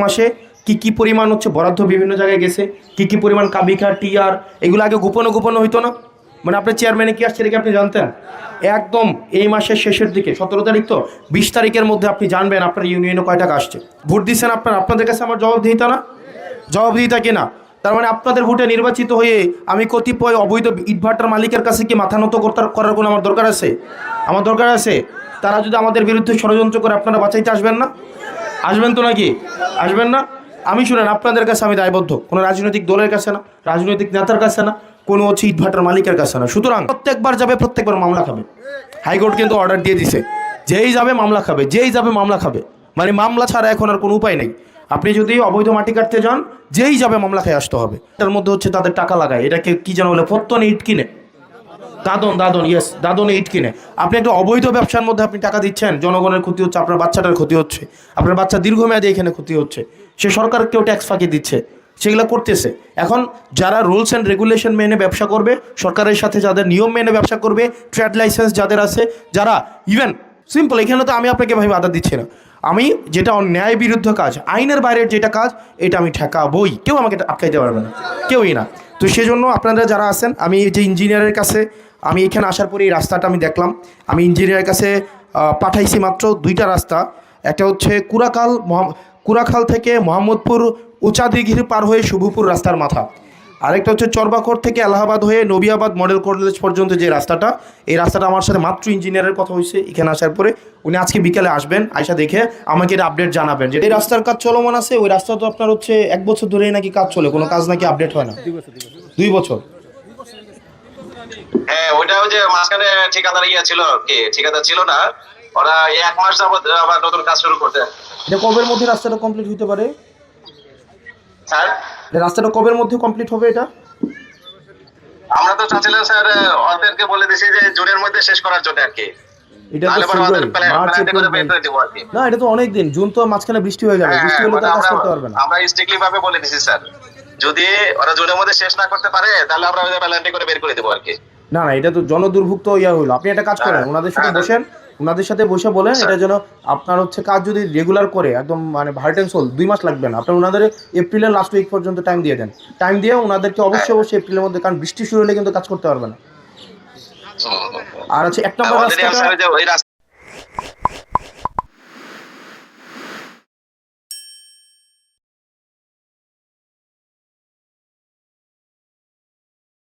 মাসে কি পরিমাণ হচ্ছে বরাদ্দ বিভিন্ন জায়গায় গেছে, কি পরিমাণ কাবিকা টিআর, এগুলো আগে গোপনে হইতো না? মানে আপনার চেয়ারম্যানে কি আসছে এটা কি আপনি জানতেন? একদম এই মাসের শেষের দিকে 17 তারিখ তো 20 তারিখের মধ্যে আপনি জানবেন আপনার ইউনিয়নে কয় টাকা আসছে। ভোট দিচ্ছেন আপনাদের কাছে আমার জবাবদিহিতা না? জবাবদিহিতা কিনা? তার মানে আপনাদের ভোটে নির্বাচিত হয়ে আমি কতিপয় অবৈধ ইটভাটার মালিকের কাছে কি মাথা নত করার কোনো আমার দরকার আছে? আমার দরকার আছে? তারা যদি আমাদের বিরুদ্ধে ষড়যন্ত্র করে আপনারা বাঁচাইতে আসবেন না? আসবেন তো নাকি? আসবেন না? আমি শুনেন, আপনাদের কাছে আমি দায়বদ্ধ, কোনো রাজনৈতিক দলের কাছে না, রাজনৈতিক নেতার কাছে না, কোনো হচ্ছে ইটভাটার মালিকের কাছে না। সুতরাং প্রত্যেকবার যাবে, প্রত্যেকবার মামলা খাবে। হাইকোর্ট কিন্তু অর্ডার দিয়ে দিছে, যেই যাবে মামলা খাবে, যেই যাবে মামলা খাবে। মানে মামলা ছাড়া এখন আর কোনো উপায় নেই। আপনি যদি অবৈধ মাটি কাটতে যান, যেই যাবে মামলা খেয়ে আসতে হবে। এটার মধ্যে হচ্ছে তাদের টাকা লাগায়, এটাকে কি যেন বলে, পত্তন ইট কিনে, দাদন ইয়েস, দাদনে ইট কিনে। আপনি একটা অবৈধ ব্যবসার মধ্যে আপনি টাকা দিচ্ছেন, জনগণের ক্ষতি হচ্ছে, আপনার বাচ্চাটার ক্ষতি হচ্ছে, আপনার বাচ্চা দীর্ঘমেয়াদী এখানে ক্ষতি হচ্ছে। সে সরকার কেউ ট্যাক্স ফাঁকি দিচ্ছে, সেগুলো করতেছে। এখন যারা রুলস অ্যান্ড রেগুলেশন মেনে ব্যবসা করবে, সরকারের সাথে যাদের নিয়ম মেনে ব্যবসা করবে, ট্রেড লাইসেন্স যাদের আছে, যারা ইভেন সিম্পল, এখানে তো আমি আপনাকে ভাই বাধা দিচ্ছি না, আমি যেটা ন্যায় বিরুদ্ধ কাজ, আইনের বাইরের যেটা কাজ, এটা আমি ঠেকাবই, কেউ আমাকে আটকাইতে পারবে না, কেউই না। তো সেজন্য আপনারা যারা আছেন, আমি এই যে ইঞ্জিনিয়ারের কাছে, আমি এখানে আসার পরে এই রাস্তাটা আমি দেখলাম, আমি ইঞ্জিনিয়ারের কাছে পাঠাইছি মাত্র 2টা রাস্তা। একটা হচ্ছে কুড়াখাল থেকে মোহাম্মদপুর উচাদিঘির পার হয়ে শুভপুর রাস্তার মাথা, আরেকটা হচ্ছে চরবাখর থেকে এলাহাবাদ হয়ে নবিয়াবাদ মডেল কলেজ পর্যন্ত যে রাস্তাটা, এই রাস্তাটা আমার সাথে মাত্র ইঞ্জিনিয়ারের কথা হয়েছে এখানে আসার পরে। উনি আজকে বিকেলে আসবেন, আয়সা দেখে আমাকে এটা আপডেট জানাবেন যে এই রাস্তার কাজ চলমান আছে। ওই রাস্তা তো আপনার হচ্ছে 1 বছর ধরেই নাকি কাজ চলে, কোনো কাজ নাকি আপডেট হয় না। 2 বছর? হ্যাঁ, ওইটাও যে মাঝখানে ঠিকাদার ছিল, কি ঠিকাদার ছিল না, ওরা 1 মাস যাবত আবার নতুন কাজ শুরু করতে। এটা কবের মধ্যে রাস্তাটা কমপ্লিট হতে পারে স্যার? রাস্তাটা কবের মধ্যে কমপ্লিট হবে এটা? আমরা তো চাচ্ছিলাম স্যার, ওদেরকে বলে দিছি যে জুনের মধ্যে শেষ করার জন্য আর কি। এটা তো ফেব্রুয়ারি, মার্চ, এপ্রিল, না এটা তো অনেক দিন। জুন তো মাঝখানে বৃষ্টি হয়ে যাবে, বৃষ্টি হলে তো কাজ করতে পারবে না। আমরা স্ট্রিক্টলি ভাবে বলে দিছি স্যার, যদি ওরা জুনের মধ্যে শেষ না করতে পারে তাহলে আমরা ওদের প্ল্যানটি করে বের করে দেবো আর কি। না এটা তো জনদুর্ভুক্ত হইলো। আপনি একটা কাজ করেন, ওনাদের সাথে বসেন, ওনাদের সাথে বসে বলেন এটা যেন আপনার হচ্ছে কাজ যদি রেগুলার করে একদম মানে হার্ট অ্যান্ড সোল, 2 মাস লাগবে না আপনার, ওনাদের এপ্রিলের লাস্ট উইক পর্যন্ত টাইম দিয়ে দেন। টাইম দিয়ে ওনাদেরকে অবশ্যই এপ্রিলের মধ্যে, কারণ বৃষ্টি শুরু হলে কিন্তু কাজ করতে পারবে না। আর হচ্ছে 1 নম্বর রাস্তাটা